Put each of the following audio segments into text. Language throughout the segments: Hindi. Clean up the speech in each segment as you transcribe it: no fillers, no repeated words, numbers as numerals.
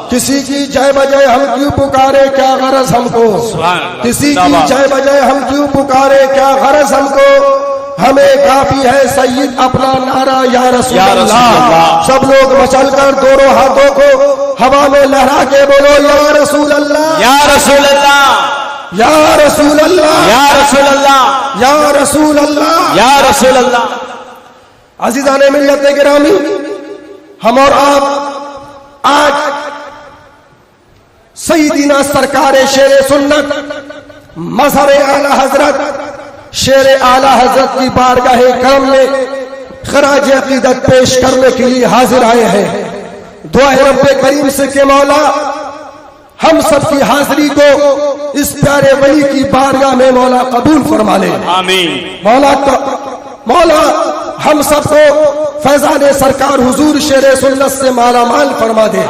किसी की जय बजय हम क्यों पुकारे, क्या गरज हमको, किसी की जय बजय हम क्यों पुकारे, क्या गरज हमको, हमें काफी है सैयद अपना नारा या रसूल अल्लाह। सब लोग मचलकर दोनों हाथों को हवा में लहरा के बोलो या रसूल अल्लाह, या रसूल अल्लाह, या रसूल अल्लाह, या रसूल अल्लाह, या रसूल अल्लाह, या रसूल अल्लाह। अज़ीज़ाने मिल्लत गिरामी, हम और आप आज सईदीना सरकार शेर सुन्नत मज़हर आला हजरत शेर आला हजरत की बारगाह करम में खराज अकीदत पेश करने के लिए हाजिर आए हैं। दुआ है रब्बे करीम से के मौला हम सबकी हाजिरी को इस प्यारे वली की बारगाह में मौला कबूल फरमा ले, आमीन। मौला हम सबको फैजान सरकार हुजूर शेर सुन्नत से माला माल फरमा दे,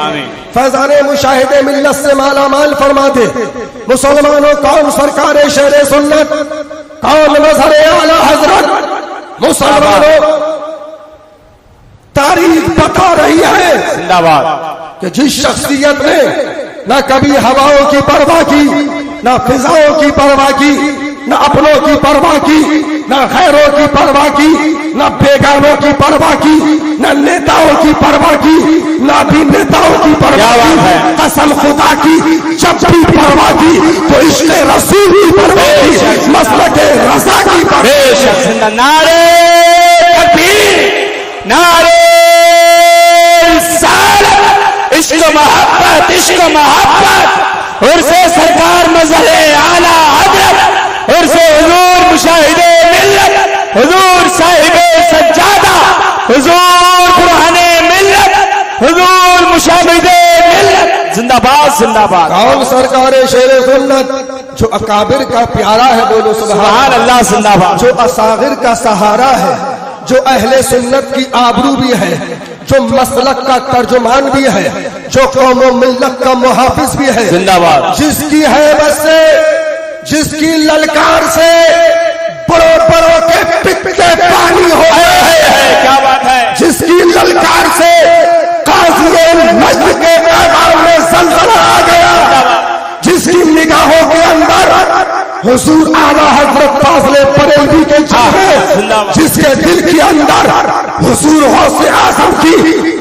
फैजान मुशाहिदे मिल्लत से माला माल फरमा दे। मुसलमानों कौन सरकार शेर सुन्नत, कौन मज़हर आला हजरत, मुसलमानों तारीख बता रही है जिंदाबाद कि जिस शख्सियत ने न कभी हवाओं की परवाह की, न फिजाओं की परवाह की, न अपनों की परवाह की, न खैरों की परवाह की, न बेगानों की परवाह की, न नेताओं की परवाह की, न भी नेताओं की परवाह की, कसम खुदा की जब भी परवाह की तो इश्क़ रसूल की परवाह की, मसलके रज़ा की परवाह। नारे तकबीर, नारे रिसालत, इश्क़ मोहब्बत, इश्क़ मोहब्बत, उर्से सरकार मज़हर आला हज़रत, उर्से हुजूर मुशाहिदे मिल्लत, हुजूर साहिबे सज्जादा, हुजूर बुरहाने मिल्लत, हुजूर मुशाहिदे मिल्लत, जिंदाबाद जिंदाबाद। कौन सरकार शेर सुन्नत जो अकाबिर का प्यारा है, बोलो सुभान अल्लाह, जिंदाबाद। जो असागिर का सहारा है, जो अहले सुन्नत की आबरू भी है, जो मसलक का तर्जुमान भी है, जो कौम व मिल्लत का मुहाफिज भी है, जिंदाबाद। जिसकी हैबत से, जिसकी ललकार से बड़ों बड़ों के पित्ते पानी हो गए हैं, क्या बात है, जिसकी ललकार से काज़ी नज्द के मैदान में ज़लज़ला आ गया, जिसकी निगाहों के अंदर हुजूर आला हजरत फाज़िले बरेलवी के चेहरे, जिसके दिल के अंदर हुजूर गौसे आज़म की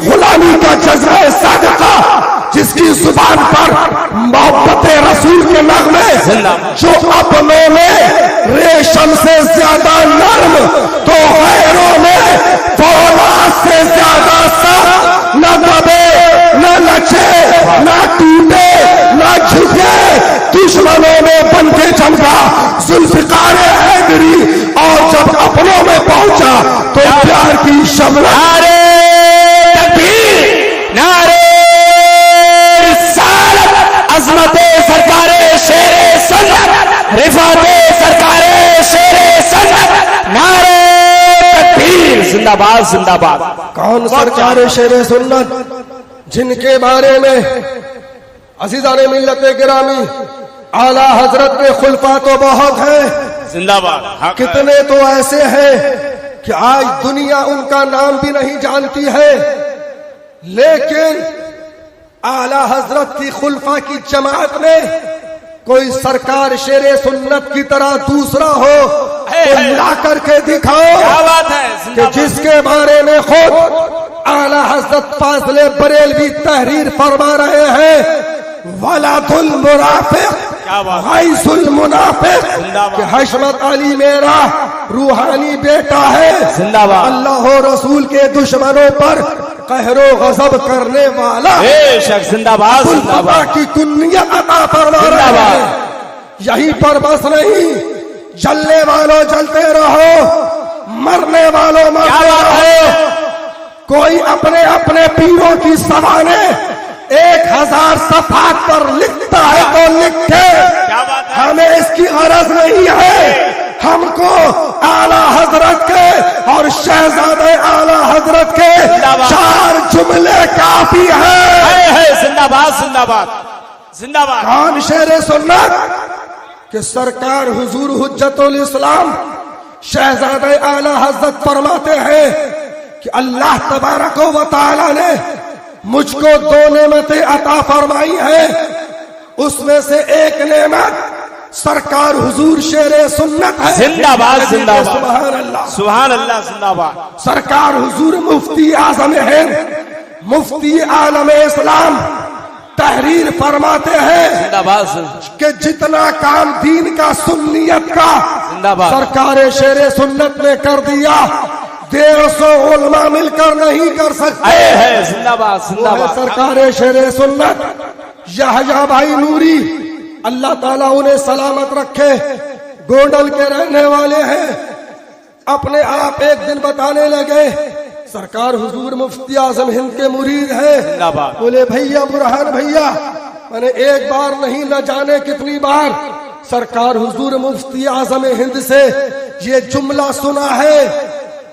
गुलामी का जज्बा सादका, जिसकी जुबान पर मोहब्बत रसूल के नगमे, जो अपनों में रेशम से ज्यादा नर्म तो गैरों में फौलाद से ज्यादा सख्त, न दबे न लचे न टूटे न झुके, दुश्मनों में बन के चमका जुल्फ़िकार हैदरी, और जब अपनों में पहुंचा तो प्यार की शमला। नारे तकबीर, नारे रिसालत, अज़मते सरकारे शेर सुन्नत, रिफ़ाते सरकारे शेर सुन्नत, नारे तकबीर, जिंदाबाद जिंदाबाद। कौन सरकार शेर सुन्नत जिनके बारे में अज़ीज़ाने मिल्लत गिरामी आला हजरत में खुलफा तो बहुत है, जिंदाबाद। कितने तो ऐसे हैं कि आज दुनिया उनका नाम भी नहीं जानती है, लेकिन आला हजरत की खुलफा की जमात में कोई सरकार शेर सुन्नत की तरह दूसरा हो तो ला करके दिखाओ। क्या बात है, कि जिसके बारे में खुद आला हजरत फाज़िले बरेलवी तहरीर फरमा रहे हैं, वलादुल मुनाफिक गैसुल मुनाफिक, कि हशमत अली मेरा रूहानी बेटा है, अल्लाह रसूल के दुश्मनों पर कहरो गजब करने वाला, जिंदाबाद जिंदाबाद की कुन्नियत अता फरमा रहे हैं। यहीं पर बस नहीं, जलने वालों जलते रहो, मरने वालों मरते रहो। कोई अपने अपने पीरों की सवाने 1000 सफ़हात पर लिखता है तो लिखे, हमें इसकी गरज नहीं है। हमको आला हजरत के और शहजादे आला हजरत के 4 जुमले काफी है। जिंदाबाद जिंदाबाद जिंदाबाद। कौन शेर सुन्नत कि सरकार हुजूर हुज्जतुल इस्लाम शहजादे आला हजरत फरमाते हैं कि अल्लाह तबारक व तआला ने मुझको 2 नेमतें अता फरमाई है, उसमें से एक नेमत सरकार हुजूर शेरे सुन्नत है। जिंदाबाद जिंदाबाद, सुभान अल्लाह सुभान अल्लाह, जिंदाबाद। सरकार हुजूर मुफ्ती आजम हिंद, मुफ्ती आलम इस्लाम तहरीर फरमाते हैं जिंदाबाद कि जितना काम दीन का सुन्नियत का जिंदाबाद सरकार शेरे सुन्नत ने कर दिया, 150 उलमा मिलकर नहीं कर सकते। है जिंदाबाद वो है जिंदाबाद। सरकार शेरे सुन्नत यहया भाई नूरी, अल्लाह ताला उन्हें सलामत रखे, गोंडल के रहने वाले हैं। अपने आप एक दिन बताने लगे सरकार हुजूर मुफ्ती आजम हिंद के मुरीद है। जिंदाबाद। बोले भैया बुरहान भैया, मैंने एक बार नहीं न जाने कितनी बार सरकार हुजूर मुफ्ती आजम हिंद से ये जुमला सुना है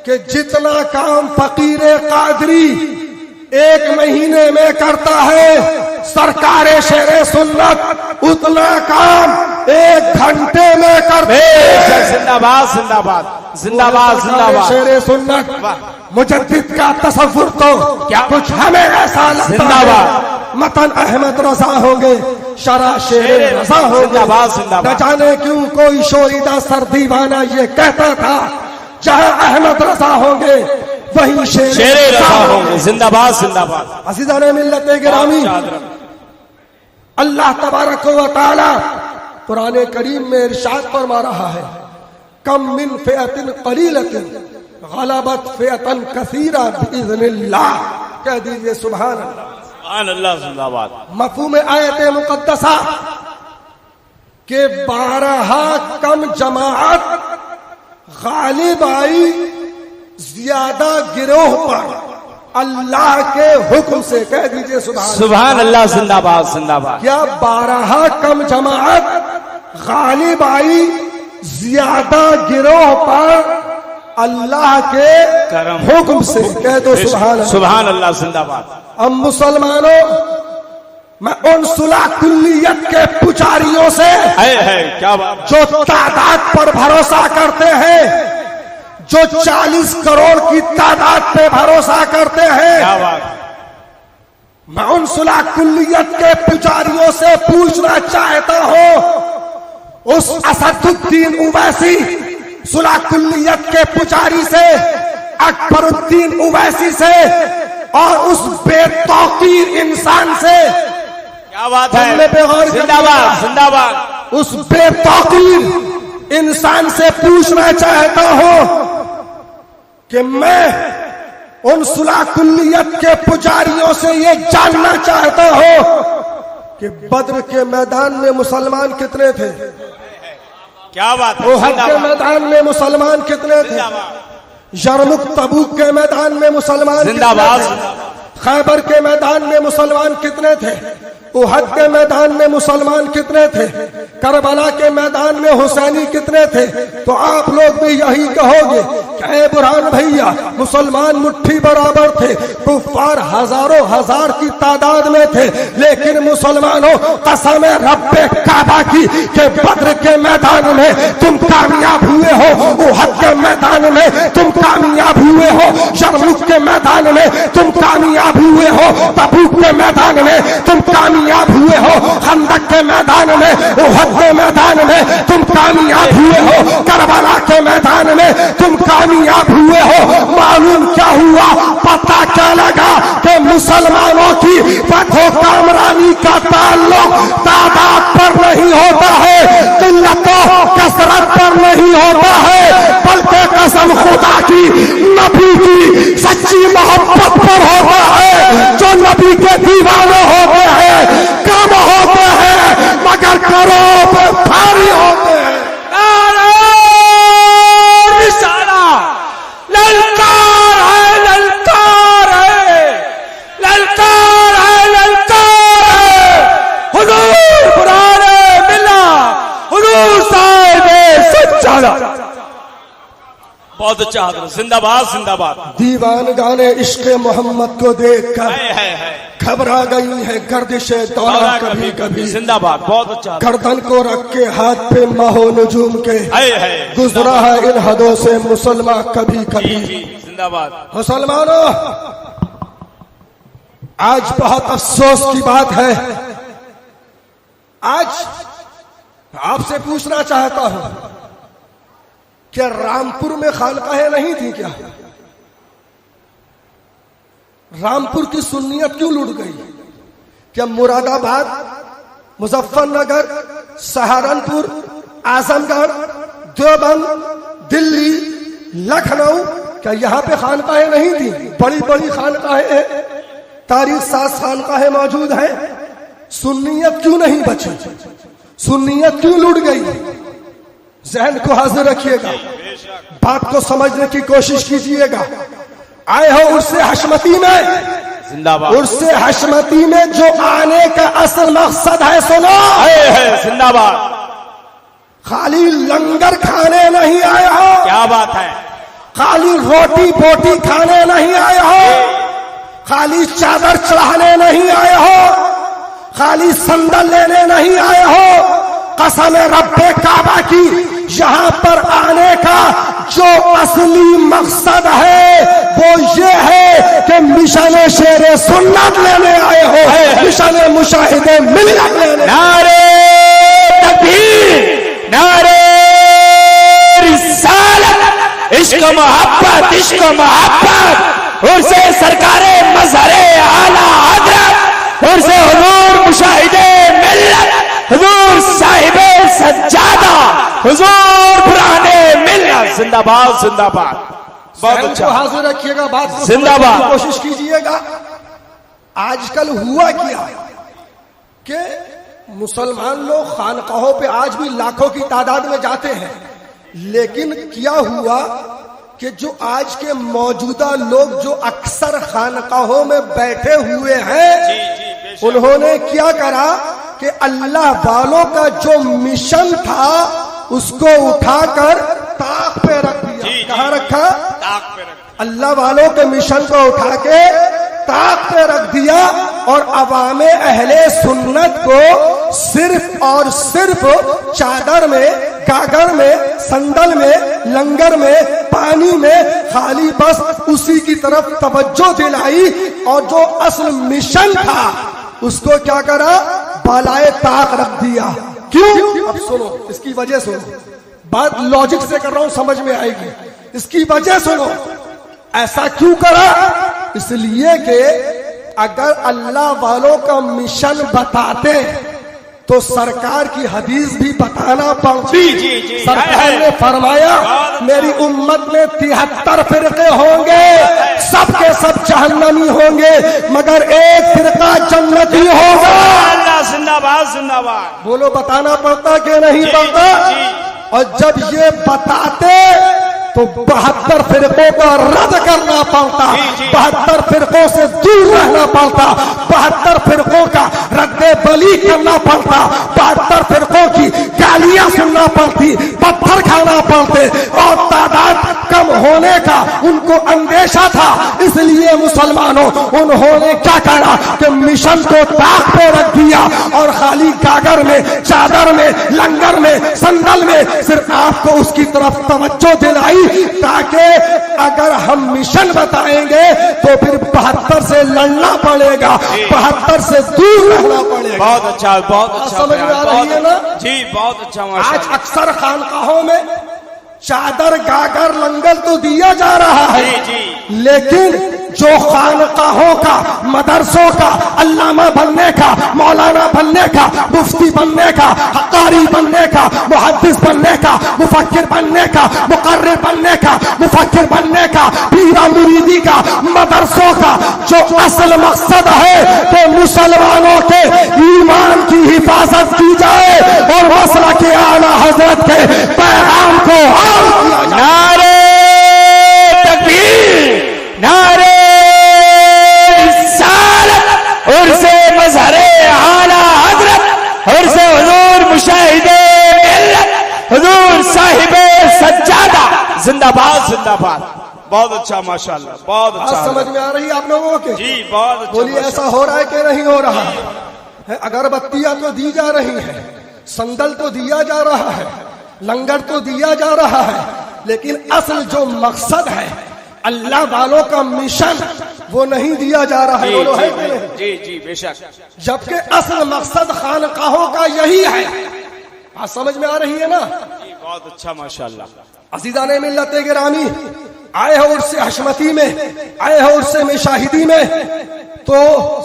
कि जितना काम फकीर कादरी 1 महीने में करता है, सरकार शेरे सुन्नत उतना काम 1 घंटे में करते हैं। जिंदाबाद जिंदाबाद जिंदाबाद जिंदाबाद। शेरे सुन्नत मुजद्दिद का तसव्वुर तो क्या कुछ हमें ऐसा लगता है जिंदाबाद। मतन अहमद रजा होंगे, शरा शेरे रजा होंगे। जिंदाबाद जिंदाबाद। न जाने क्यों कोई शोरीदा सर्दीवाना ये कहता था जहां अहमद रजा होंगे वहीं शेरे रजा होंगे। जिंदाबाद जिंदाबाद। अज़ीज़ाने मिल्लत गिरामी, अल्लाह तबारक व तआला कुरान करीम में इरशाद फरमा रहा है, कम मिन फ़िअतिन क़लीलतिन ग़लबत फ़िअतन कसीरा बिइज़्निल्लाह। कह दीजिए सुभान अल्लाह। सुभान अल्लाह, जिंदाबाद। मफ़हूम आयत मुक़द्दसा के 12 कम जमाअत गालिब आई ज्यादा गिरोह पर अल्लाह के हुक्म से। कह दीजिए सुभान अल्लाह, जिंदाबाद जिंदाबाद। क्या 12 कम जमाअत गालिब आई ज्यादा गिरोह पर अल्लाह के करम हुक्म से। कह दो सुभान अल्लाह। सुभान अल्लाह, जिंदाबाद। अब मुसलमानों, मैं उन सुलह कुल्लियत के पुजारियों से है क्या बात। जो तादाद पर भरोसा करते हैं, जो 40 करोड़ की तादाद पे भरोसा करते हैं, क्या बात। मैं उन सुलह कुल्लियत के पुजारियों से पूछना चाहता हूं, उस असदुद्दीन उवैसी सुलह कुल्लियत के पुजारी से, अकबरुद्दीन उवैसी से और उस बेतौकीर इंसान से, क्या बात है। हमने पे गौर किया। जिंदाबाद जिंदाबाद। उस बेतौकीर इंसान से पूछना चाहता हूं कि मैं उन सुलह कुल्लियत के पुजारियों से ये जानना चाहता हूं कि बद्र के मैदान में मुसलमान कितने थे, क्या बात है। ओहद के मैदान में मुसलमान कितने थे, यरमुक तबूक के मैदान में मुसलमान जिंदाबाद। कितने थे, खैबर के मैदान में मुसलमान कितने थे, उहद के मैदान में मुसलमान कितने थे, करबला के मैदान में हुसैनी कितने थे। तो आप लोग भी यही कहोगे कि बुरहान भैया मुसलमान मुट्ठी बराबर थे, कुफ्फार हजारों हजार की तादाद में थे, लेकिन मुसलमानों कसम रब्बे काबा की के बद्र के मैदान में तुम कामयाब हुए हो, उहद के मैदान में तुम कामयाब हुए हो, यरमुक के मैदान में तुम कामयाब हुए हो, तबूक के मैदान में तुम कामयाब हुए हो, खंदक के मैदान में, उहद के मैदान में तुम कामयाब हुए हो, करबला के मैदान में तुम कामयाब हुए हो। मालूम क्या हुआ, पता क्या लगा कि मुसलमानों की पथो कामरानी का ताल्लुक तादाद पर नहीं होता है, किल्लतो कसरत पर नहीं होता है, बल्कि कसम खुदा की नबी की सच्ची मोहब्बत पर होता है। जो नबी के दीवाने होते हैं कम होते हैं, मगर करो भारी होते हैं। रिसाला ललकार है, ललकार है, ललकार है, ललकार है। हुजूर पुराने मिला, हुजूर साहिब सच्चा। बहुत अच्छा हाजिर। जिंदाबाद जिंदाबाद। दीवान गाने इश्क मोहम्मद को देखकर घबरा गई है गर्दिशे दौरा कभी कभी। जिंदाबाद, बहुत अच्छा। गर्दन को रख के हाथ पे माहो नजूम के गुजरा है इन हदों से मुसलमान कभी कभी। जिंदाबाद। मुसलमानों, आज बहुत अफसोस की बात है, आज आपसे पूछना चाहता हूं क्या रामपुर में खानकाहें नहीं थी क्या? रामपुर की सुन्नियत क्यों लुट गई? क्या मुरादाबाद, मुजफ्फरनगर, सहारनपुर, आजमगढ़, देवबंद, दिल्ली, लखनऊ, क्या यहां पे खानकाहें नहीं थी? बड़ी बड़ी खानकाहें हैं, तारीख साज खानकाहें मौजूद हैं। सुन्नियत क्यों नहीं बची? सुन्नियत क्यों लुट गई? जहन को हाजिर रखिएगा, बात को समझने की कोशिश कीजिएगा। आए हो उर्से हशमती में, जिंदाबाद। उर्से हशमती में जो आने का असल मकसद है, सुनो, है जिंदाबाद। खाली लंगर खाने नहीं आए हो, क्या बात है, खाली रोटी बोटी खाने नहीं आए हो, खाली चादर चढ़ाने नहीं आए हो, खाली संदल लेने नहीं आए हो। कसम रब्बे काबा की, यहां पर आने का जो असली मकसद है वो ये है कि मिशन शेर सुन्नत लेने आए हो, मिशन मुशाहिदे मिल्लत लेने। नारे तकबीर, नारे रिसालत, इश्क मोहब्बत, इश्क मोहब्बत, उर्से सरकारे मजहरे आला हजरत, उर्से हुजूर मुशाहिदे मिल्लत, हुजूर साहिबे सज्जादा, हुजूर पुराने मिल्लत। जिंदाबाद, जिंदाबाद। बहुत अच्छा, हाजिर रखिएगा, बात को जिंदाबाद। समझने की कोशिश कीजिएगा। आजकल हुआ क्या कि मुसलमान लोग खानकाहों पे आज भी लाखों की तादाद में जाते हैं, लेकिन क्या हुआ कि जो आज के मौजूदा लोग जो अक्सर खानकाहों में बैठे हुए हैं, उन्होंने क्या करा कि अल्लाह वालों का जो मिशन था उसको उठाकर ताक पे रख दिया। कहाँ रखा? ताक पे रख। अल्लाह वालों के मिशन को उठा के ताक पे रख दिया और अवामे अहले सुन्नत को सिर्फ और सिर्फ चादर में, गागर में, संदल में, लंगर में, पानी में, खाली बस उसी की तरफ तवज्जो दिलाई और जो असल मिशन था उसको क्या करा? बालाए ताक रख दिया। क्यों? अब सुनो, इसकी वजह सुनो, बात लॉजिक से कर रहा हूं, समझ में आएगी। इसकी वजह सुनो, ऐसा क्यों करा? इसलिए कि अगर अल्लाह वालों का मिशन बताते तो सरकार की हदीस भी बताना पड़ती। सरकार ने फरमाया मेरी उम्मत में 73 फिरके होंगे, सबके सब जहन्नमी होंगे, मगर एक फिरका जन्नती होगा। अल्लाह जिंदाबाद, जिंदाबाद। बोलो, बताना पड़ता कि नहीं पड़ता? और जब ये बताते तो 72 फिरकों का रद्द करना पड़ता, 72 फिरकों से दूर रहना पड़ता, 72 फिरकों का रद्दे बली करना पड़ता, 72 फिरकों की गालियां सुनना पड़ती, पत्थर खाना पड़ते और तादाद कम होने का उनको अंदेशा था। इसलिए मुसलमानों, उन्होंने क्या करा कि मिशन को ताक पे रख दिया और खाली गागर में, चादर में, लंगर में, संदल में सिर्फ आपको उसकी तरफ तवज्जो दिलाई ताकि अगर हम मिशन बताएंगे तो फिर 72 से लड़ना पड़ेगा, 72 से दूर रहना पड़ेगा। बहुत अच्छा, बहुत अच्छा। समझ में आ रही है ना? जी, बहुत अच्छा। आज अक्सर खानकाहों में चादर, गागर, लंगर तो दिया जा रहा है, लेकिन जो खानकाहों का, मदरसों का अल्लामा बनने का, मौलाना बनने का, मुफ्ती बनने का, हकारी बनने का, मुहद्दिस बनने का, मुफक्किर बनने का, मुकर्रिर बनने का, मुफक्किर बनने का, पीरा मुरीदी का, मदरसों का जो असल मकसद है तो मुसलमानों के ईमान की हिफाजत की जाए और मसला के आला हजरत के पैगाम को नारे तकबीर, नारे रिसालत, उर्से मजहरे आला हजरत, उर्से हुजूर मुशाहिदे मिल्लत, हुजूर साहिबे सज्जादा। जिंदाबाद, जिंदाबाद। बहुत अच्छा, माशाल्लाह, बहुत अच्छा। समझ में आ रही है आप लोगों के? जी, बहुत अच्छा। बोलिए, ऐसा हो रहा है कि नहीं हो रहा है? अगरबत्तियां तो दी जा रही हैं, संदल तो दिया जा रहा है, लंगर तो दिया जा रहा है, लेकिन असल जो मकसद है, अल्लाह वालों का मिशन, वो नहीं दिया जा रहा है। बोलो है कि नहीं? जी जी बेशक। जबकि असल मकसद खानकाहों का यही है। आज समझ में आ रही है ना? जी बहुत अच्छा माशाल्लाह। अज़ीज़ाने मिल्लत गिरामी, आए हो उर्से हशमती में, आए हो उर्से मुशाहिदी में, तो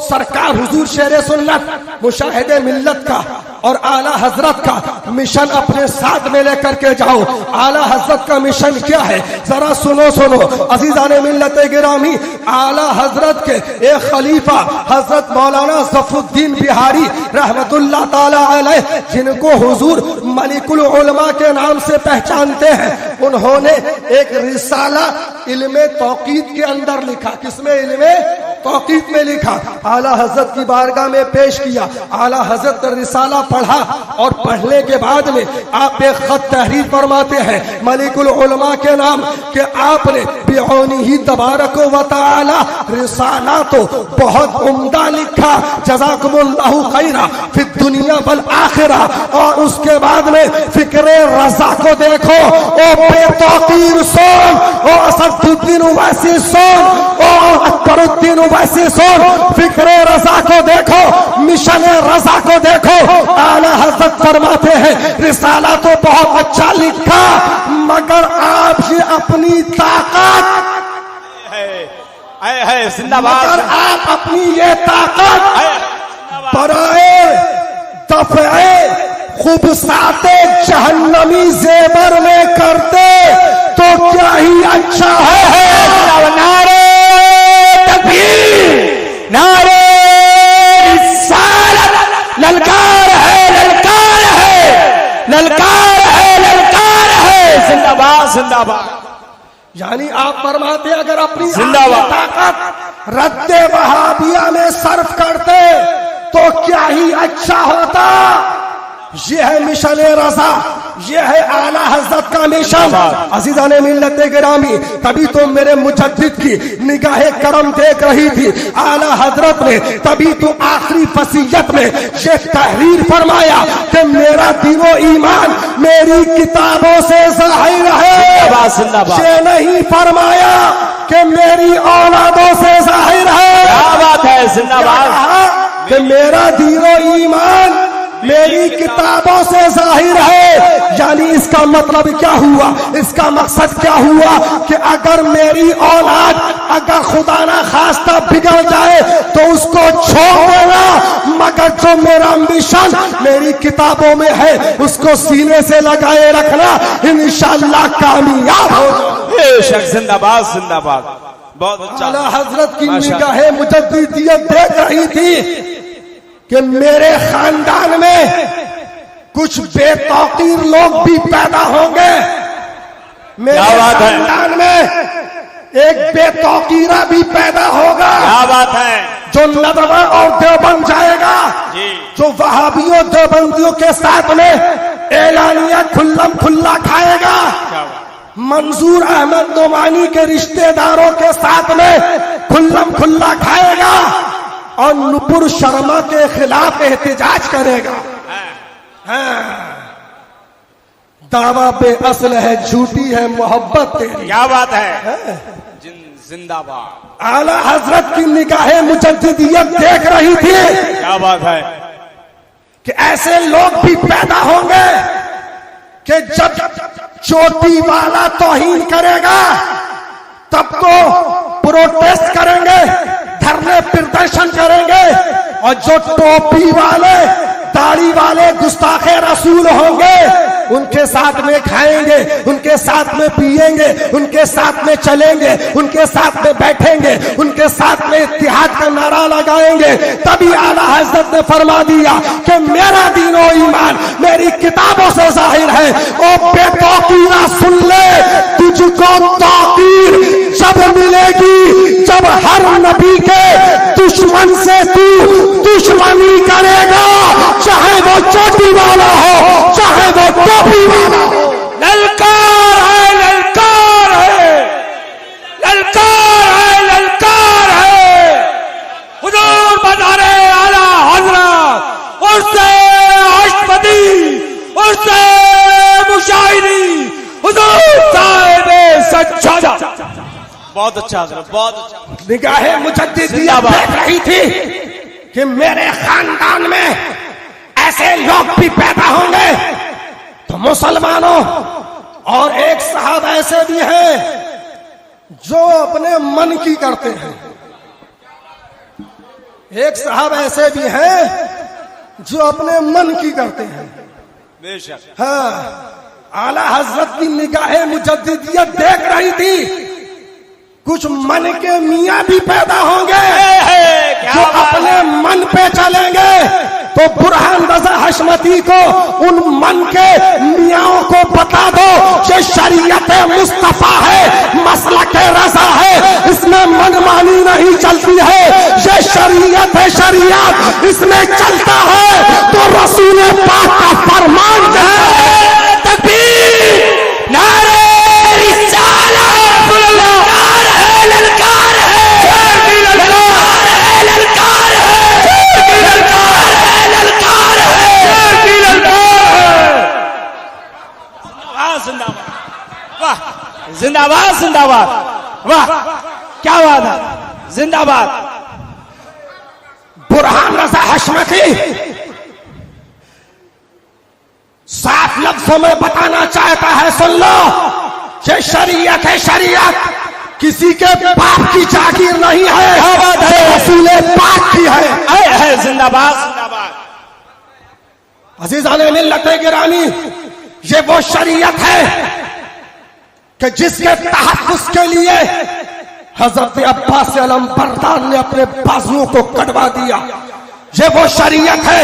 सरकार हुजूर शेर सुन्नत मुशाहिदे मिल्लत का और आला हजरत का मिशन अपने साथ में लेकर के जाओ। आला हजरत का मिशन क्या है जरा सुनो सुनो अज़ीज़ाने मिल्लत गिरामी। आला हजरत के एक खलीफा हजरत मौलाना ज़फ़रुद्दीन बिहारी रहमतुल्लाह ताला अलैह, जिनको हुजूर मलिकुल उलमा के नाम से पहचानते हैं, उन्होंने एक रिसाला इल्मे तौक़ीद के अंदर लिखा। किसमें? इल्मे तौक़ीद में लिखा। आला हजरत की बारगाह में पेश किया। आला हजरत रिसाला पढ़ा और पढ़ने के बाद में आप एक खत तहरीर फरमाते हैं मलिकुल उलमा के नाम कि आपने बिऔनिही तबारक व तआला रिसाला तो बहुत उम्दा लिखा, जज़ाकुमुल्लाहु खैरा फिद दुनिया वल आखिरा। और उसके बाद में फिक्रे रज़ा को देखो, ओ बेतौकीर सोन, ओ असदुद्दीन ओवैसी सोन, ओ अकबरुद्दीन ओवैसी सोन, फिक्रे रज़ा को देखो, मिशन रज़ा को देखो। आला हज़रत फरमाते हैं रिसाला तो बहुत अच्छा लिखा, मगर आप ये अपनी ताकत है जिंदाबाद, मगर आप अपनी ये ताकत बराए दफ़े खुबसाते जहन्नमी जेवर में करते तो क्या ही अच्छा है। नारे तकबीर, नारे रिसालत, ललकार है, ललकार है, ललकार है, ललकार है। जिंदाबाद जिंदाबाद। यानी आप फरमाते अगर अपनी जिंदाबाद ताकत रद्दे वहाबिया में सर्फ करते तो क्या ही अच्छा होता। ये है मिशन रज़ा, ये है आला हज़रत का मिशन। अज़ीज़ाने मिल्लत गिरामी, तभी तो मेरे मुजद्दिद की निगाहे करम देख रही थी। आला हज़रत ने तभी तो आखिरी वसीयत में ये तहरीर फरमाया कि मेरा दीनो ईमान मेरी किताबों से ज़ाहिर है। ये नहीं फरमाया कि मेरी औलादों से ज़ाहिर है। क्या बात है, जिंदाबाद। कि मेरा दीनो ईमान मेरी किताबों से जाहिर है। यानी इसका मतलब क्या हुआ, इसका मकसद क्या हुआ कि अगर मेरी औलाद अगर खुदा ना खास्ता बिगड़ जाए तो उसको छोड़ देना, मगर जो मेरा मिशन मेरी किताबों में है उसको सीने से लगाए रखना, इंशाअल्लाह कामयाब हो। बेशक, जिंदाबाद जिंदाबाद। बहुत अच्छा। आला हजरत की निगाहे मुजद्दिदियत देख रही थी कि मेरे खानदान में कुछ बेतौकीर लोग भी पैदा होंगे। मेरे खानदान में एक बेतौकीरा भी पैदा होगा। क्या बात है। जो नदवा और देवबंद जाएगा, जो वहाबियों देवबंदियों के साथ में एलानिया खुल्लम खुल्ला खाएगा, मंजूर अहमद नोमानी के रिश्तेदारों के साथ में खुल्लम खुल्ला खाएगा और नुपुर शर्मा के खिलाफ एहतिजाज करेगा। दावा बेअसल है, झूठी है मोहब्बत तेरी। क्या बात है, जिंदाबाद। आला हजरत की निगाहे मुजद्दिदियत देख रही थी। क्या बात है कि ऐसे लोग भी पैदा होंगे कि जब चोटी वाला तौहीन करेगा तब तो प्रोटेस्ट करेंगे, धरने प्रदर्शन करेंगे, और जो टोपी वाले दाढ़ी वाले गुस्ताखे रसूल होंगे उनके साथ में खाएंगे, उनके साथ में पिएंगे, उनके साथ में चलेंगे, उनके साथ में बैठेंगे, उनके साथ में इत्तिहाद का नारा लगाएंगे। तभी आला हज़रत ने फरमा दिया कि मेरा दीनो ईमान मेरी किताबों से जाहिर है। ओ बेतौकीरा सुन ले, तुझको तौकीर जब मिलेगी जब हर नबी के दुश्मन से तू दुश्मनी करेगा, चाहे वो चोटी वाला हो चाहे वो टोपी वाला हो। ललकार है, ललकार है, ललकार है, ललकार है। हुजूर बजारे आला हज़रत उर्से अशफदी, उर्से मुशाहिदी, हुजूर साहिब सज्जादा। बहुत अच्छा हजरत, बहुत अच्छा। निगाहे मुजद्दिदिया देख रही थी कि मेरे खानदान में ऐसे लोग भी पैदा होंगे। तो मुसलमानों, और एक साहब ऐसे भी हैं जो अपने मन की करते हैं, एक साहब ऐसे भी हैं जो अपने मन की करते हैं। बेशक। हाँ, आला हजरत की निगाहे मुजद्दिदिया देख रही थी कुछ मन के मियां भी पैदा होंगे जो अपने मन पे चलेंगे। तो बुरहान रजा हशमती को उन मन के मियाओं को बता दो कि शरीयत मुस्तफा है, मसलक रजा है, इसमें मनमानी नहीं चलती है। ये शरीयत है, शरीयत इसमें चलता है तो रसूल पाक का फरमान है। तकबीर, नारे रिसालत, ललकार है, ललकार है, ललकार है, ललकार है, ललकार है, ललकार है। वाह, जिंदाबाद, वाह, जिंदाबाद, जिंदाबाद, वाह, क्या बात है, जिंदाबाद। बुरहान रजा हशमती साफ लफ्जों में बताना चाहता है, सुन लो, ये शरीयत है, शरीयत किसी के बाप की जागीर नहीं है, रसूल पाक की है। जिंदाबाद, जिंदाबाद। अजीजाने मिल्लत गिरानी, ये वो शरीयत है कि जिसके तहफ़्फ़ुज़ के लिए हजरत अब्बास अलम बरदार ने अपने बाजुओं को कटवा दिया। ये वो शरीयत है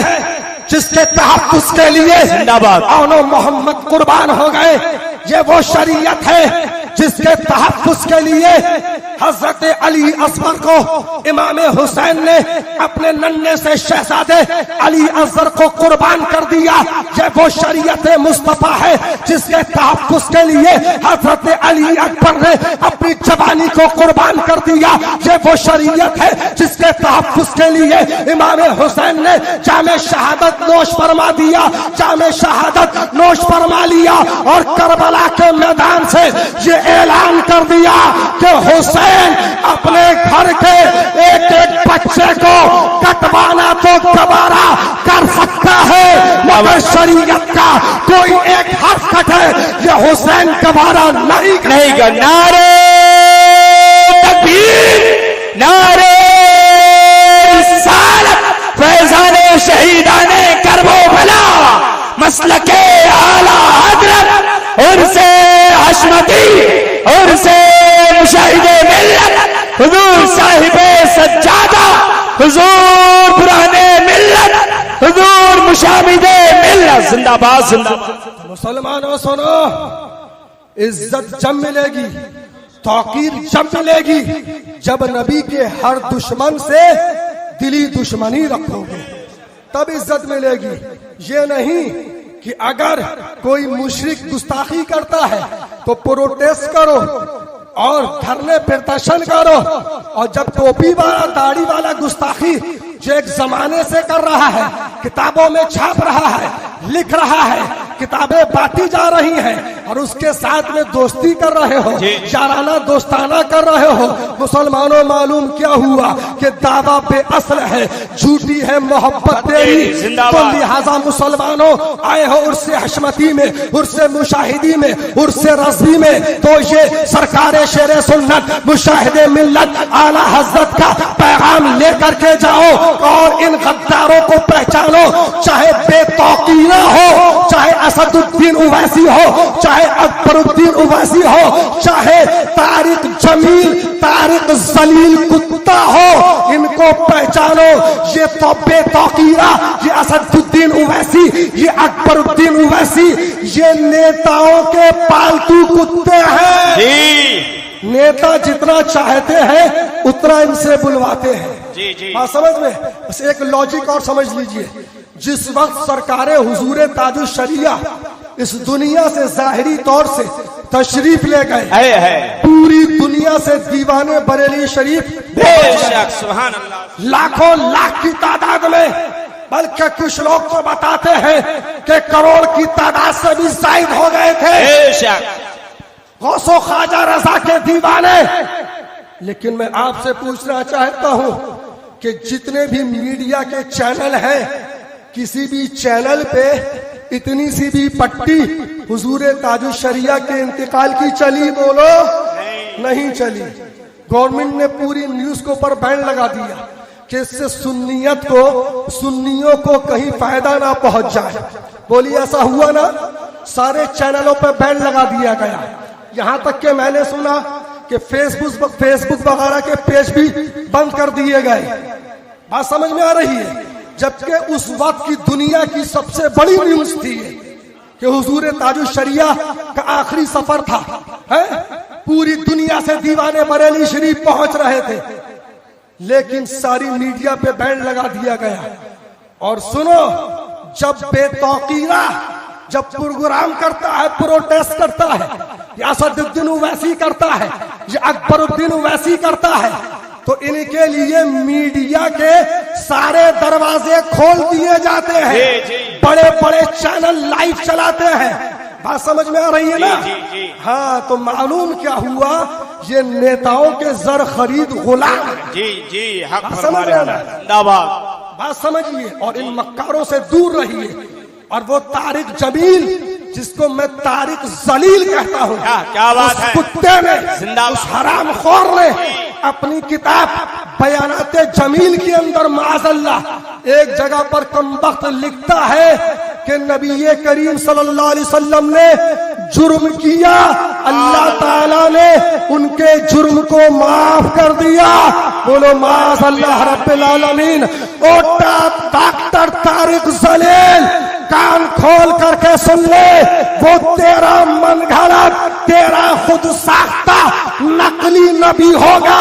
जिसके तहफ़्फ़ुज़ के लिए जिंदाबाद औनो मोहम्मद कुर्बान हो गए। ये वो शरीयत है जिसके तहफ़्फ़ुज़ के लिए हजरत अली असगर को इमाम हुसैन ने अपने नन्हे से शहजादे अली असगर को कुर्बान कर दिया। ये वो शरीयत मुस्तफा है जिसके तहफ़्फ़ुज़ के लिए हजरत अली अकबर ने अपनी जवानी को कुर्बान कर दिया। ये वो शरीयत है जिसके तहफ़्फ़ुज़ के लिए इमाम हुसैन ने जामे शहादत नोश फरमा दिया, जामे शहादत नोश फरमा लिया और करबला के मैदान से ये ऐलान कर दिया कि हुसैन अपने घर के एक एक बच्चे को कटवाना तो दोबारा कर सकता है, मगर शरीयत का कोई एक हर्फ कटे ये हुसैन दोबारा नहीं कर। नारे तकबीर, नारे रिसालत, फैज़ाने शहीदाने करबो भला, मसलके आला हजरत उनसे हशमती, उनसे मुशाहिदे मिल्लत, हुजूर साहिबे सज्जादा, हुजूर पुराने मिल्लत, हुजूर मुशाहिदे मिल्लत। जिंदाबाद, जिंदाबाद। मुसलमानों सुनो, इज्जत जब मिलेगी, तौकीर जब मिलेगी, जब नबी के हर दुश्मन से दिली दुश्मनी रखोगे तब इज्जत मिलेगी। ये नहीं कि अगर कोई मुशरिक गुस्ताखी करता है तो प्रोटेस्ट करो और धरने प्रदर्शन करो, और जब टोपी वाला दाढ़ी वाला गुस्ताखी जो एक जमाने से कर रहा है, किताबों में छाप रहा है, लिख रहा है, किताबें बांटी जा रही हैं और उसके साथ में दोस्ती कर रहे हो, याराना दोस्ताना कर रहे हो, मुसलमानों मालूम क्या हुआ कि दावा पे असल है, झूठी है मोहब्बत तेरी। तो लिहाजा मुसलमानों आए हो उर्से हशमती में, उर्से मुशाहिदी में, उर्से रज़वी में, तो ये सरकारे शेरे सुन्नत मुशाहिदे मिल्लत आला हजरत का पैगाम लेकर के जाओ और इन गद्दारों को पहचानो। चाहे बेतौकीरा हो, चाहे असदुद्दीन उवैसी हो, चाहे अकबरुद्दीन उवैसी हो, चाहे तारिक जमील, तारिक जलील कुत्ता हो, इनको पहचानो। ये तो बेतौकीरा, ये असदुद्दीन उवैसी, ये अकबरुद्दीन उवैसी, ये नेताओं के पालतू कुत्ते हैं। नेता जितना चाहते हैं उतना इनसे बुलवाते हैं। जी जी, हाँ, समझ में। बस एक लॉजिक और समझ लीजिए, जिस वक्त सरकारे हुजूरे ताजुल शरिया इस दुनिया से जाहिरी तौर से तशरीफ ले गए, पूरी दुनिया से दीवाने बरेली शरीफ बेशक, सुभान अल्लाह, लाखों लाख की तादाद में, बल्कि कुछ लोग तो बताते हैं कि करोड़ की तादाद से भी जायद हो गए थे। बेशक, गौसो ख्वाजा रजा के दीवाने लेकिन मैं आपसे पूछना चाहता हूं कि जितने भी मीडिया के चैनल हैं, किसी भी चैनल पे इतनी सी भी पट्टी हुजूर ताजुश शरिया के इंतकाल की चली? बोलो नहीं चली। गवर्नमेंट ने पूरी न्यूज के ऊपर बैन लगा दिया कि इससे सुन्नियों को कहीं फायदा ना पहुंच जाए। बोलिए ऐसा हुआ ना? सारे चैनलों पर बैन लगा दिया गया। यहां तक कि मैंने सुना कि फेसबुक वगैरह के पेज भी बंद कर दिए गए। बात समझ में आ रही है? जबकि उस वक्त की दुनिया की सबसे बड़ी न्यूज थी कि हुजूर ताजुश शरिया का आखिरी सफर था, है? पूरी दुनिया से दीवाने बरेली शरीफ पहुंच रहे थे, लेकिन सारी मीडिया पे बैन लगा दिया गया। और सुनो, जब बेतौकीरा जब प्रोग्राम करता है, प्रोटेस्ट करता है, या असदुद्दीन ओवैसी करता है, या अकबरुद्दीन ओवैसी करता है, तो इनके लिए मीडिया के सारे दरवाजे खोल दिए जाते हैं। बड़े बड़े चैनल लाइव चलाते हैं। बात समझ में आ रही है ना? हाँ, तो मालूम क्या हुआ? ये नेताओं के जर खरीद गुलाम। जी हक समझ रहे हैं? जिंदाबाद। बात समझिए और इन मक्कारों से दूर रहिए। और वो तारिक जमील, जिसको मैं तारिक जलील कहता हूँ, क्या बात है? कुत्ते ने, उस हरामखोर ने अपनी किताब बयानाते जमील के अंदर माज़अल्लाह एक जगह पर कमबख्त लिखता है कि नबी करीम सल्लल्लाहु अलैहि वसल्लम ने जुर्म किया, अल्लाह ताला ने उनके जुर्म को माफ कर दिया। बोलो माज़अल्लाह रब्बिल आलमीन। ओ डॉक्टर तारिक जलील, कान खोल करके सुन ले, वो तेरा मनगढ़ंत, तेरा खुद साख्ता नकली नबी होगा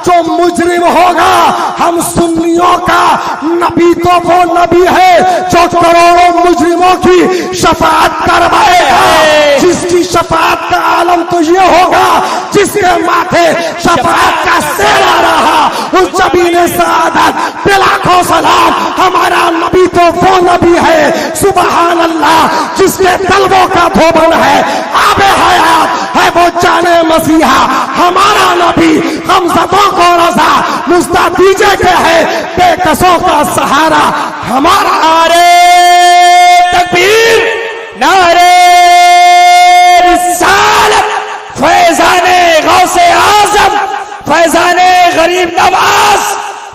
जो मुजरिम होगा। हम सुन्नियों का नबी तो वो नबी है जो करोड़ों मुजरिमों की शफाअत करवाएगा। जिसकी शफाअत का आलम तो ये होगा जिसके माथे शफाअत का सेना रहा, उस जबीन सादत पे लाखों सलाम। हमारा नबी तो वो नबी है, सुबहान अल्लाह, जिसके तलबों का धोबन है, आबे हयात है वो जाने मसीहा। हमारा नबी हमजदों को रजा मुस्ताफीजे के है, बेकसों का सहारा हमारा। नारे तकबीर, नारे रिसालत, फैजाने गौसे आजम, फैजाने गरीब नवाज,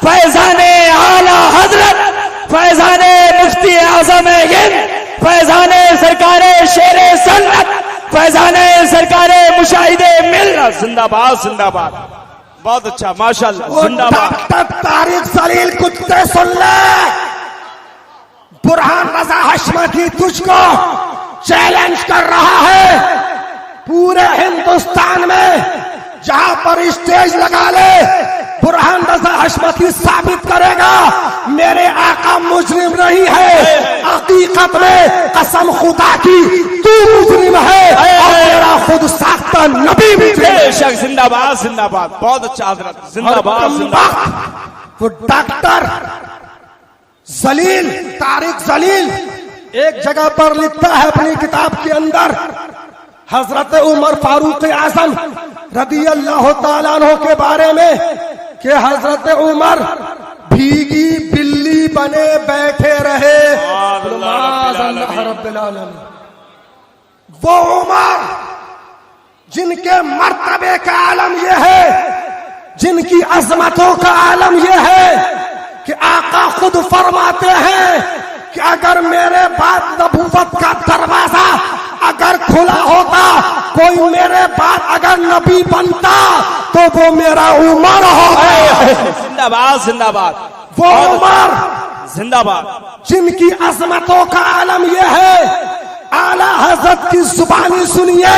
फैजाने आला हजरत, फैजाने मुफ्ती आजम हिंद, फैजाने सरकारे शेरे सन्नत, फैजाने सरकारे मुशाहिदे मिल्लत। जिंदाबाद जिंदाबाद। बहुत अच्छा, माशाल्लाह, जिंदाबाद। डॉक्टर तारिक जलील, कुत्ते सुन ले, बुरहान रजा हशमती तुझको चैलेंज कर रहा है। पूरे हिंदुस्तान में जहां पर स्टेज लगा ले, बुरहान रजा हशमती साबित करेगा मेरे आका मुजरिम नहीं है। हकीकत में कसम खुदा की तू मुजरिम है और तेरा खुद साख्ता नबी मुजरिम है। जिंदाबाद जिंदाबाद। बहुत अच्छा हजरत, जिंदाबाद जिंदाबाद। वो डॉक्टर जलील, तारिक जलील एक जगह पर लिखता है अपनी किताब के अंदर हजरत उमर फारूक आजम रदी अल्लाह ताला अन्हु के बारे में कि हजरत उमर भीगी बिल्ली बने बैठे रहे। अल्लाह रब्बिल आलमीन। वो उमर जिनके मर्तबे का आलम यह है, जिनकी अजमतों का आलम यह है कि आका खुद फरमाते हैं कि अगर मेरे बाद नबूवत का दरवाजा अगर खुला होता, कोई मेरे बाद अगर नबी बनता तो वो मेरा उमर होगा। जिंदाबाद जिंदाबाद। वो उमर जिंदाबाद जिनकी अजमतों का आलम यह है, आला हजरत की जुबानी सुनिए।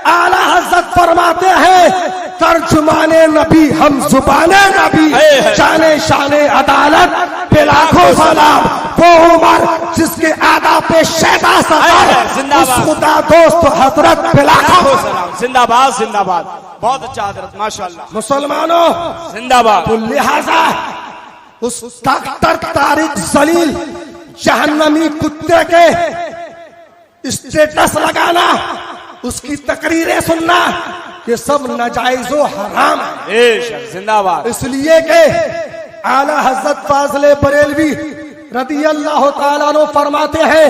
आला हजरत फरमाते हैं तर्जुमाने नबी हम जुबाने नबी, शाने शाने अदालत पे लाखों सलाम। वो उमर जिसके आदा पे शैदा सफर, उस खुदा दोस्त हजरत पे लाखों सलाम। जिंदाबाद जिंदाबाद। बहुत अच्छा हजरत, माशाल्लाह। मुसलमानों जिंदाबाद। तो लिहाजा उस डॉक्टर तारिक जलील जहन्नमी कुत्ते के स्टेटस लगाना, उसकी तकरीरें सुनना, ये सब नाजायजो हराम है। बेशक, जिंदाबाद। इसलिए के आला हजरत फाज़िल बरेलवी रदी अल्लाह ताला अन्हु फरमाते हैं,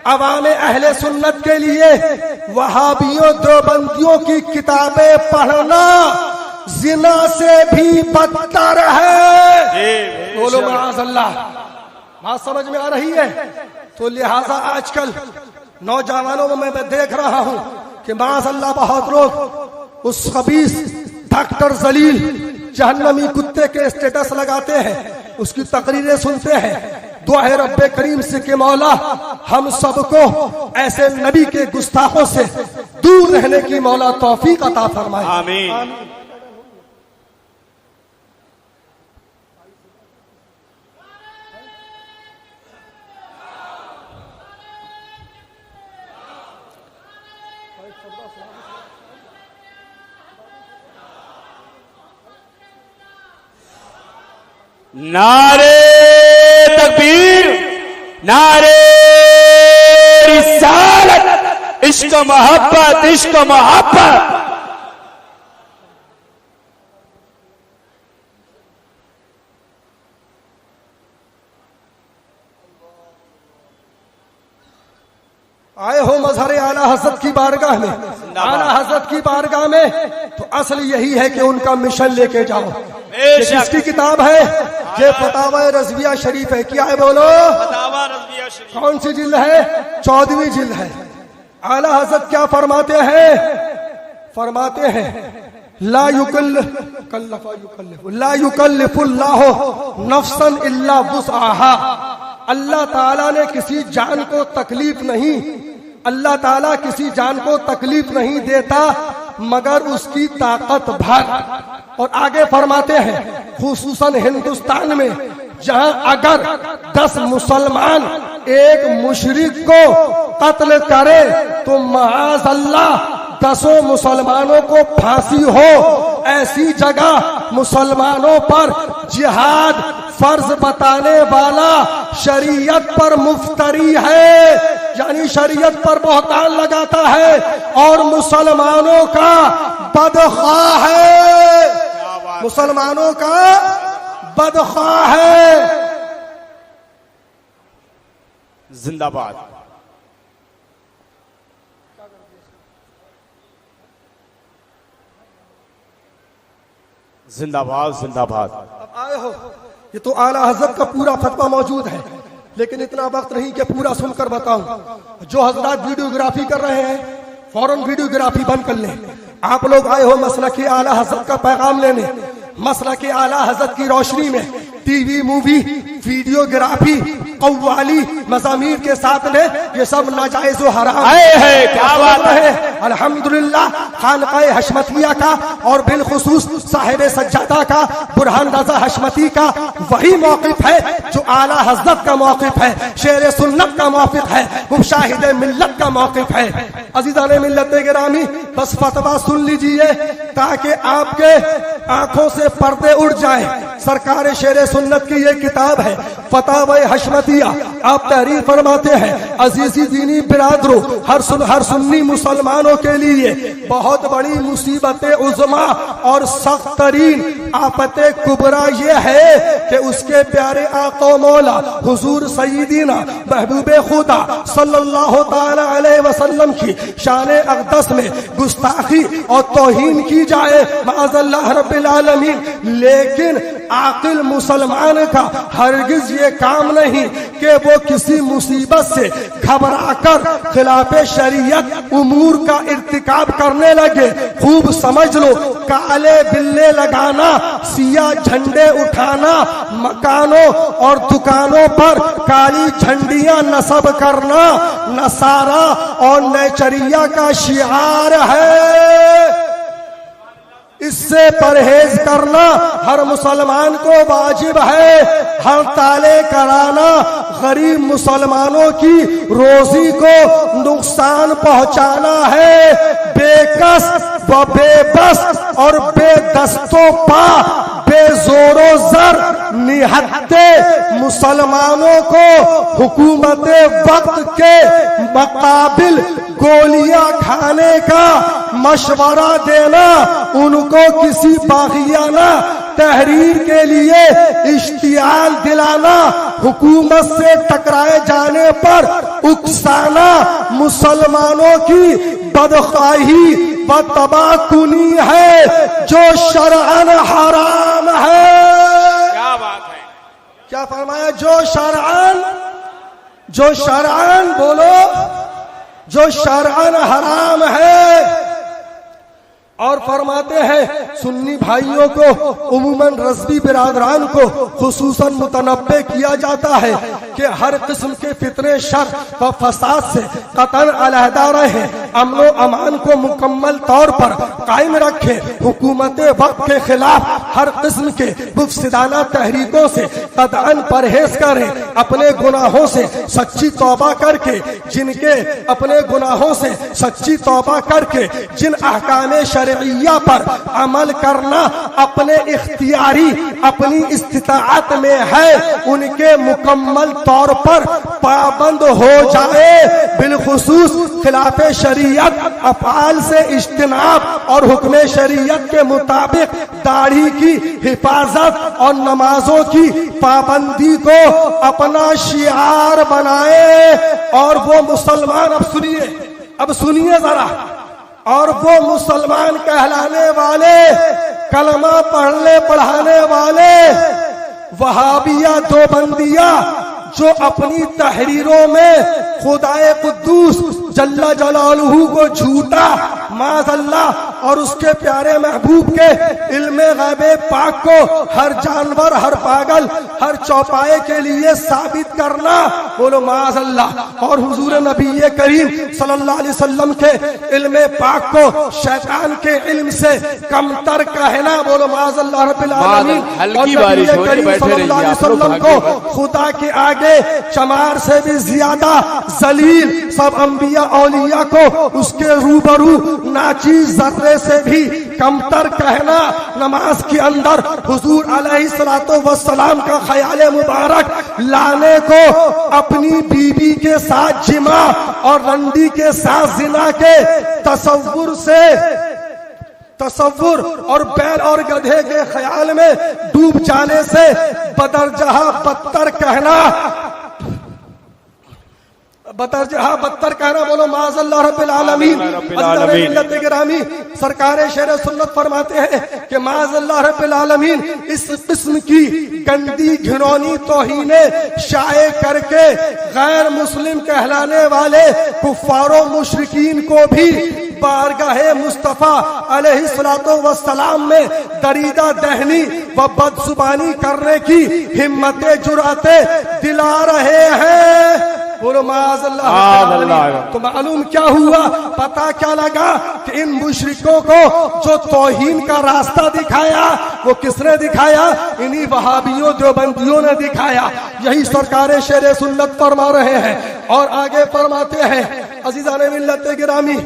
अवामे अहले सुन्नत के लिए वहाबियों देवबंदियों की किताबें पढ़ना जिना से भी बदतर है। बोलो माअज़ल्लाह। बात समझ में आ रही है? तो लिहाजा आजकल नौजवानों में मैं देख रहा हूं कि माअज़ल्लाह बहुत लोग उस खबीस डॉक्टर जलील जहन्नमी कुत्ते के स्टेटस लगाते हैं, उसकी तकरीरें सुनते हैं। दुआ है रब्बे करीम से कि मौला हम सबको ऐसे नबी के गुस्ताखों से दूर रहने की मौला तौफीक अता फरमाए। आमीन। नारे तकबीर, नारे रिसालत, इश्क मोहब्बत, इश्क मोहब्बत। आए हो मजहर आला हजरत की बारगाह में, आला हजरत की बारगाह में, तो असल यही है कि उनका मिशन लेके जाओ। ये किसकी किताब है? ये फतावा रज़विया शरीफ है। क्या है बोलो? फतावा रज़विया शरीफ। कौन सी जिल्द है? 14वीं जिल्द है। आला हजरत क्या फरमाते हैं? फरमाते हैं ला युकल्लिफुल्लाहु नफ्सन इल्ला वुसअहा। अल्लाह ताला ने किसी जान को तकलीफ नहीं, अल्लाह ताला किसी जान को तकलीफ नहीं देता मगर उसकी ताकत भर। और आगे फरमाते हैं खुसूसन हिंदुस्तान में जहां अगर 10 मुसलमान एक मुशरिक को कत्ल करे तो माअज़ल्लाह 10 मुसलमानों को फांसी हो। ऐसी जगह मुसलमानों पर जिहाद फर्ज बताने वाला शरीयत पर मुफ्तरी है, यानी शरीयत पर बहतान लगाता है और मुसलमानों का बदख्वाह है, मुसलमानों का बदख्वाह है। जिंदाबाद। जिंदाबाद, जिंदाबाद। अब आए हो, ये तो आला हजरत का पूरा फतवा मौजूद है, लेकिन इतना वक्त नहीं कि पूरा सुनकर बताऊं। जो हजरात वीडियोग्राफी कर रहे हैं फौरन वीडियोग्राफी बंद कर लें। आप लोग आए हो मसलक आला हजरत का पैगाम लेने, मसलक आला हजरत की रोशनी में टीवी, मूवी, वीडियोग्राफी, कव्वाली, मज़ामीर के साथ में ये सब नाजायज व हराम है। क्या बात है? अल्हम्दुलिल्लाह खानकाए हशमतिया का और बिलखुसूस साहिब सज्जादा का, बुरहान रज़ा हशमती का वही मौक़िफ़ है जो आला हज़रत का मौक़िफ़ है, शेर सुन्नत का मौक़िफ़ है, मुशाहिद मिल्लत का मौक़िफ़ है। अज़ीज़ाने मिल्लत गिरामी, बस फतवा सुन लीजिए ताकि आपके आंखों से पर्दे उड़ जाए। सरकार शेर सुन्नत की ये किताब है फतावा हशमतिया। आप तहरीर फरमाते हैं अजीजी दीनी बिरादरों, हर सुन्नी मुसलमानों के लिए बहुत बड़ी मुसीबत उज़मा और सख्त तरीन आफत कुबरा ये है कि उसके प्यारे आका मौला हुजूर सय्यदीना महबूबे खुदा सल्लल्लाहु ताला अलैहि वसल्लम की शान अक़दस में गुस्ताखी और तौहीन की जाए माअज़ल्लाह रब्बिल आलमीन। लेकिन आकिल मुसलमान का हरगिज ये काम नहीं कि वो किसी मुसीबत से घबराकर खिलाफे शरीयत उमूर का इर्तिकाब करने लगे। खूब समझ लो, काले बिल्ले लगाना, सिया झंडे उठाना, मकानों और दुकानों पर काली झंडियां नस्ब करना नसारा और नेचरिया का शिआर है। इससे परहेज करना हर मुसलमान को वाजिब है। हड़तालें कराना गरीब मुसलमानों की रोजी को नुकसान पहुंचाना है। बेकस व बेबस और बेदस्तों पा बेजोरो जर निहत्ते मुसलमानों को हुकूमत वक्त के मुकाबिल गोलियां खाने का मशवरा देना, उनको किसी बागियाना तहरीर के लिए इश्तियाल दिलाना, हुकूमत से टकराए जाने पर उकसाना, मुसलमानों की बदख्वाही व तबाकुनी है जो शरअन हराम है। क्या बात है, क्या फरमाया? जो शरअन बोलो, जो शरअन हराम है। और फरमाते हैं सुन्नी भाइयों को, उमूमन रज़वी बिरादरान को खुसूसन मुतनब्बे किया जाता है कि हर किस्म के फितने, शर व फसाद से कतन अलहदा रहे, अमनो अमान को मुकम्मल तौर पर कायम रखे, हुकूमत वक्त के खिलाफ हर किस्म के मुफसिदाना तहरीकों से कतअन परहेज करें, अपने गुनाहों से सच्ची तौबा करके, जिनके अपने गुनाहों से सच्ची तौबा करके जिन अहकामे शरइया पर अमल करना अपने इख्तियारी, अपनी इस्तिताअत में है, उनके मुकम्मल तौर पर पाबंद हो जाए। बिलखुसूस खिलाफे शरीयत अफआल से इज्तिनाब और हुक्म शरीयत के मुताबिक दाढ़ी की हिफाजत और नमाजों की पाबंदी को अपना शिआर बनाए। और वो मुसलमान, अब सुनिए जरा, और वो मुसलमान कहलाने वाले, कलमा पढ़ने पढ़ाने वाले वहाबिया देवबंदिया जो अपनी तहरीरों में खुदाए कुद्दूस जल्ला जलालहू को झूठा, माज़अल्लाह, और उसके प्यारे महबूब के इल्मे गैबे पाक को हर जानवर, हर पागल, हर चौपाए के लिए साबित करना, बोलो माज़अल्लाह, और हुजूर नबी करीम सल्लल्लाहु अलैहि वसल्लम के इल्मे पाक को शैतान के इल्म से कमतर कहना, बोलो माज़अल्लाह रब्बिल आलमीन। और नबी करीम सल्लल्लाहु अलैहि वसल्लम को खुदा के आगे चमार से भी ज्यादा जलील, सब अंबिया औलिया को उसके रूबरू नाचीज जर्रे से भी कमतर कहना, नमाज के अंदर हुजूर अलैहिस्सलातु वस्सलाम का ख्याल मुबारक लाने को अपनी बीबी के साथ जिमा और रंडी के साथ जिना के तसव्वुर और बैल और गधे के ख्याल में डूब जाने से बदरजहा बदतर कहना, बोलो माज़अल्लाह रब्बिल आलमीन। मिल्लत गिरामी सरकार शेर सुन्नत फरमाते हैं कि माज़अल्लाह रब्बिल आलमीन इस किस्म की गंदी घिनौनी तौहीने शाये करके गैर मुस्लिम कहलाने वाले कुफ्फारों मुशरिकीन को भी बारगाहे मुस्तफा अलैहिस्सलातु वस्सलाम में दरीदा दहनी व बदजुबानी करने की हिम्मतें जुराते दिला रहे हैं, बोलो माज़अल्लाह। तो मालूम क्या हुआ, पता क्या लगा कि इन मुशरिकों को जो तौहीन का रास्ता दिखाया वो किसने दिखाया? इन्हीं वहाबियों देवबंदियों ने दिखाया। यही सरकार शेर सुन्नत फरमा रहे हैं। और आगे फरमाते हैं अज़ीज़ान मिल्लत गिरामी,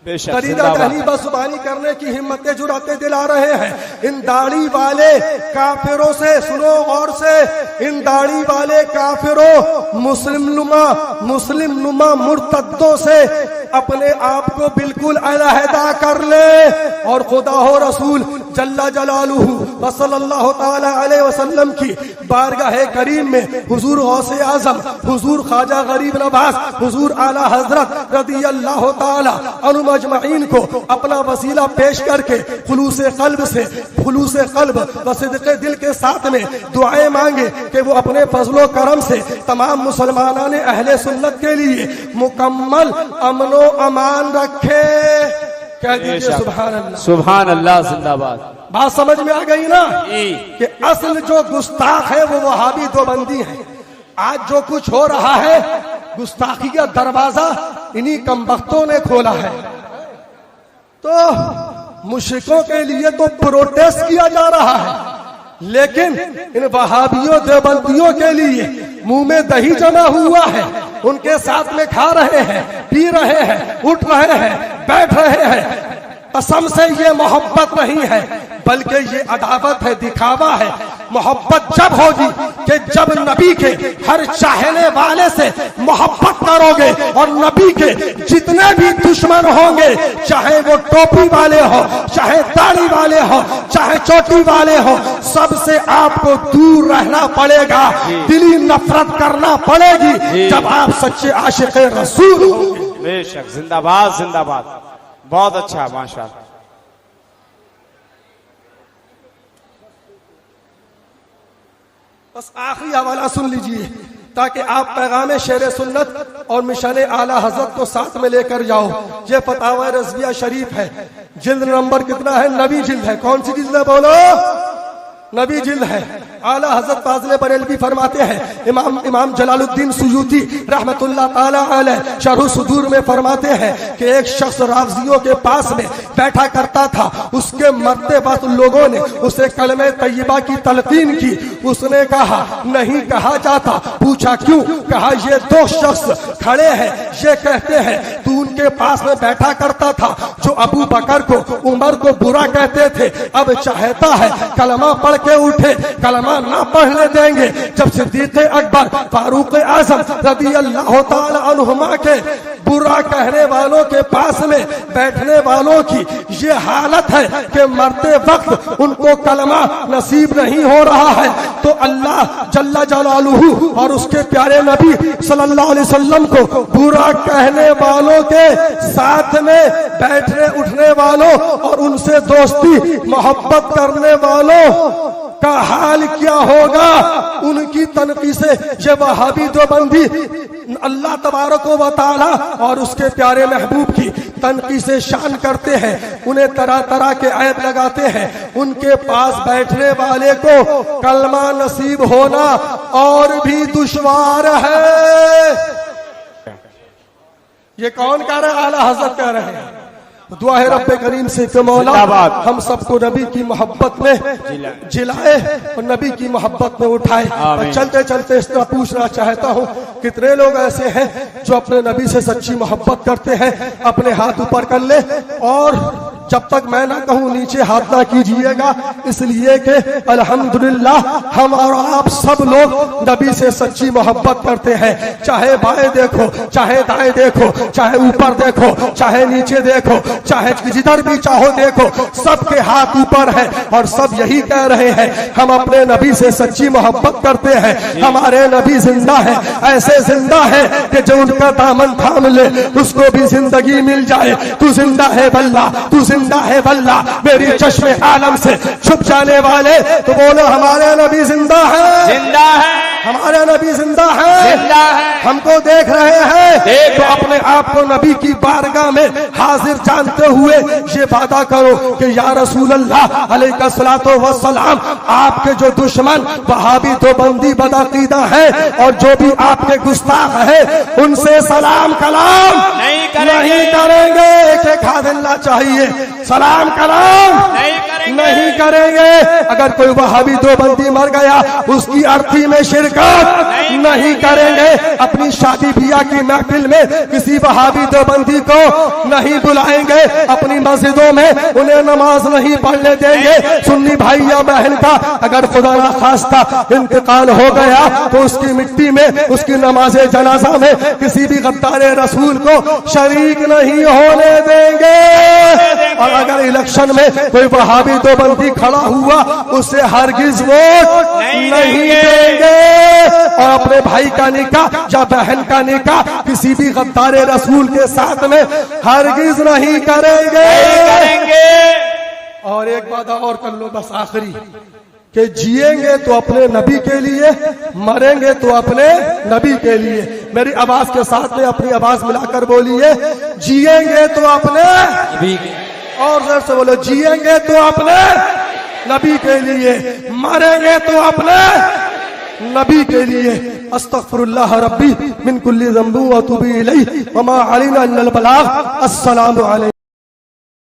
दरीदा दहनी बसुबानी करने की हिम्मतें जुराते दिला रहे हैं। इन दाढ़ी वाले काफिरों से, सुनो गौर से, इन दाढ़ी वाले काफिरों मुस्लिम नुमा मुर्तद्दों से अपने आप को बिल्कुल अलहदा कर ले और खुदा हो रसूल जल्ला जलालुहु व सल्लल्लाहु ताला अलैहि वसल्लम की बारगाह करीम में हुजूर गौसे आजम, हुजूर ख्वाजा गरीब नवाज, हुजूर आला हजरत रदियल्लाहु ताला अन्हु अजमईन को अपना वसीला पेश करके खुलूसे कल्ब व सिद्क़े दिल के साथ में दुआएं मांगे कि वो अपने फजलो करम से तमाम मुसलमानान अहले सुन्नत के लिए मुकम्मल अमनो अमान रखे। कह दीजिए सुभान अल्लाह, सुभान अल्लाह, जिंदाबाद। बात समझ में आ गई ना कि असल जो गुस्ताख है वो वहाबी देवबंदी है। आज जो कुछ हो रहा है गुस्ताखी का दरवाजा इन्हीं कमबख्तों ने खोला है। तो मुशरिकों के लिए तो प्रोटेस्ट किया जा रहा है, लेकिन इन वहाबियों देवबंदियों के लिए मुंह में दही जमा हुआ है, उनके साथ में खा रहे हैं, पी रहे हैं, उठ रहे हैं, बैठ रहे हैं। कसम से ये मोहब्बत नहीं है बल्कि ये अदावत है, दिखावा है। मोहब्बत जब होगी कि जब नबी के हर चाहने वाले से मोहब्बत करोगे, और नबी के जितने भी दुश्मन होंगे, चाहे वो टोपी वाले हो, चाहे दाढ़ी वाले हो, चाहे चोटी वाले हो, सबसे आपको दूर रहना पड़ेगा, दिली नफरत करना पड़ेगी जब आप सच्चे आशिक रसूल होंगे। बेशक, जिंदाबाद जिंदाबाद, बहुत अच्छा, माशाअल्लाह। बस आखिरी हवाला सुन लीजिए ताकि आप पैगाम शेर सुन्नत और मिशन आला हजरत को साथ में लेकर जाओ। ये फतावा रज़विया शरीफ है, जिल्द नंबर कितना है? नबी जिल्द है। कौन सी जिल्द है बोलो? नबी जिल्द है। आला हजरत फाज़िल बरेलवी फरमाते हैं, इमाम जलालुद्दीन सुयूती रहमतुल्लाह ताला अलैह शरह सुदूर में फरमाते हैं कि एक शख्स राज़ियों के पास में बैठा करता था। उसके मरते वक्त लोगों ने उसे कलमे तैयबा की तलकीन की। उसने कहा नहीं कहा जाता। पूछा क्यों? कहा ये दो शख्स खड़े हैं, ये कहते हैं तू उनके पास में बैठा करता था जो अबू बकर को, उमर को बुरा कहते थे, अब चाहता है कलमा पढ़ के उठे, कलमा ना पढ़ने देंगे। जब सिद्दीक़ अकबर, फारूक आज़म रज़ी अल्लाह ताला अन्हुमा के बुरा कहने वालों के पास में बैठने वालों की ये हालत है कि मरते वक्त उनको कलमा नसीब नहीं हो रहा है, तो अल्लाह जल्ला जलालुहु और उसके प्यारे नबी सल्लल्लाहु अलैहि वसल्लम को बुरा कहने वालों के साथ में बैठने उठने वालों और उनसे दोस्ती मोहब्बत करने वालों का हाल क्या होगा? उनकी तनकी से ये वहाबी देवबंदी अल्लाह तबारक व तआला और उसके प्यारे महबूब की तनकी से शान करते हैं, उन्हें तरह तरह के ऐब लगाते हैं। उनके पास बैठने वाले को कलमा नसीब होना और भी दुश्वार है। ये कौन कह रहे हैं? आला हज़रत कह रहे हैं। दुआ है रब्बे करीम से कि मौला हम सबको नबी की मोहब्बत में जिलाए और नबी की मोहब्बत में उठाए। और चलते चलते इस तरह पूछना चाहता हूँ, कितने लोग ऐसे हैं जो अपने नबी से सच्ची मोहब्बत करते हैं? अपने हाथ ऊपर कर ले और जब तक मैं ना कहूं नीचे हाथ ना कीजिएगा, इसलिए कि अल्हम्दुलिल्लाह हम और आप सब लोग नबी से सच्ची मोहब्बत करते हैं। चाहे बाएं देखो, चाहे दाएं देखो, चाहे ऊपर देखो, चाहे नीचे देखो, चाहे जिधर भी चाहो देखो, सबके हाथ ऊपर है और सब यही कह रहे हैं हम अपने नबी से सच्ची मोहब्बत करते हैं। हमारे नबी जिंदा है, ऐसे जिंदा है कि जो उनका दामन थाम ले उसको भी जिंदगी मिल जाए। तू जिंदा है वल्ला, तू जिंदा है वल्ला, मेरी चश्मे आलम से छुप जाने वाले, तो बोलो हमारे नबी जिंदा है, जिंदा है, हमारे नबी जिंदा है, जिंदा है। हमको देख रहे हैं तो अपने आप को नबी की बारगाह में हाजिर जानते हुए ये वादा करो कि या रसूल अल्लाह अलैहिस्सलातु वस्सलाम, आपके जो दुश्मन वहाबी देवबंदी बदअकीदा है और जो भी आपके गुस्ताख है उनसे सलाम कलाम नहीं करेंगे। एक खादिल्ला चाहिए, सलाम कलाम नहीं करेंगे। अगर कोई वहाबी देवबंदी मर गया उसकी अर्थी में शिरकत नहीं करेंगे। अपनी शादी ब्याह की महफिल में किसी वहाबी देवबंदी को नहीं बुलाएंगे। अपनी मस्जिदों में उन्हें नमाज नहीं पढ़ने देंगे। सुन्नी भाई या बहन का अगर खुदा ना खास्ता इंतकाल हो गया तो उसकी मिट्टी में, उसकी नमाज़े जनाजा में किसी भी गद्दारे रसूल को शरीक नहीं होने देंगे। और अगर इलेक्शन में कोई वहाबी देवबंदी खड़ा हुआ उससे हरगिज वोट नहीं देंगे। और अपने भाई का निकाह या बहन का निकाह किसी भी गद्दारे रसूल के साथ में हरगिज नहीं करेंगे। और एक बात और कर लो बस आखिरी, कि जिएंगे तो अपने नबी के लिए, मरेंगे तो अपने नबी के लिए। मेरी आवाज के साथ में अपनी आवाज मिलाकर बोलिए, जिएंगे तो अपने नबी के, और जोर से बोलो, जिएंगे तो अपने नबी के लिए, मरेंगे तो अपने नबी के लिए। अस्तगफिरुल्लाह रब्बी मिन कुल्ली ज़ंबि व अतूबु इलैहि व मा अलैना इल्लल बलाग। अस्सलामु अलैकुम।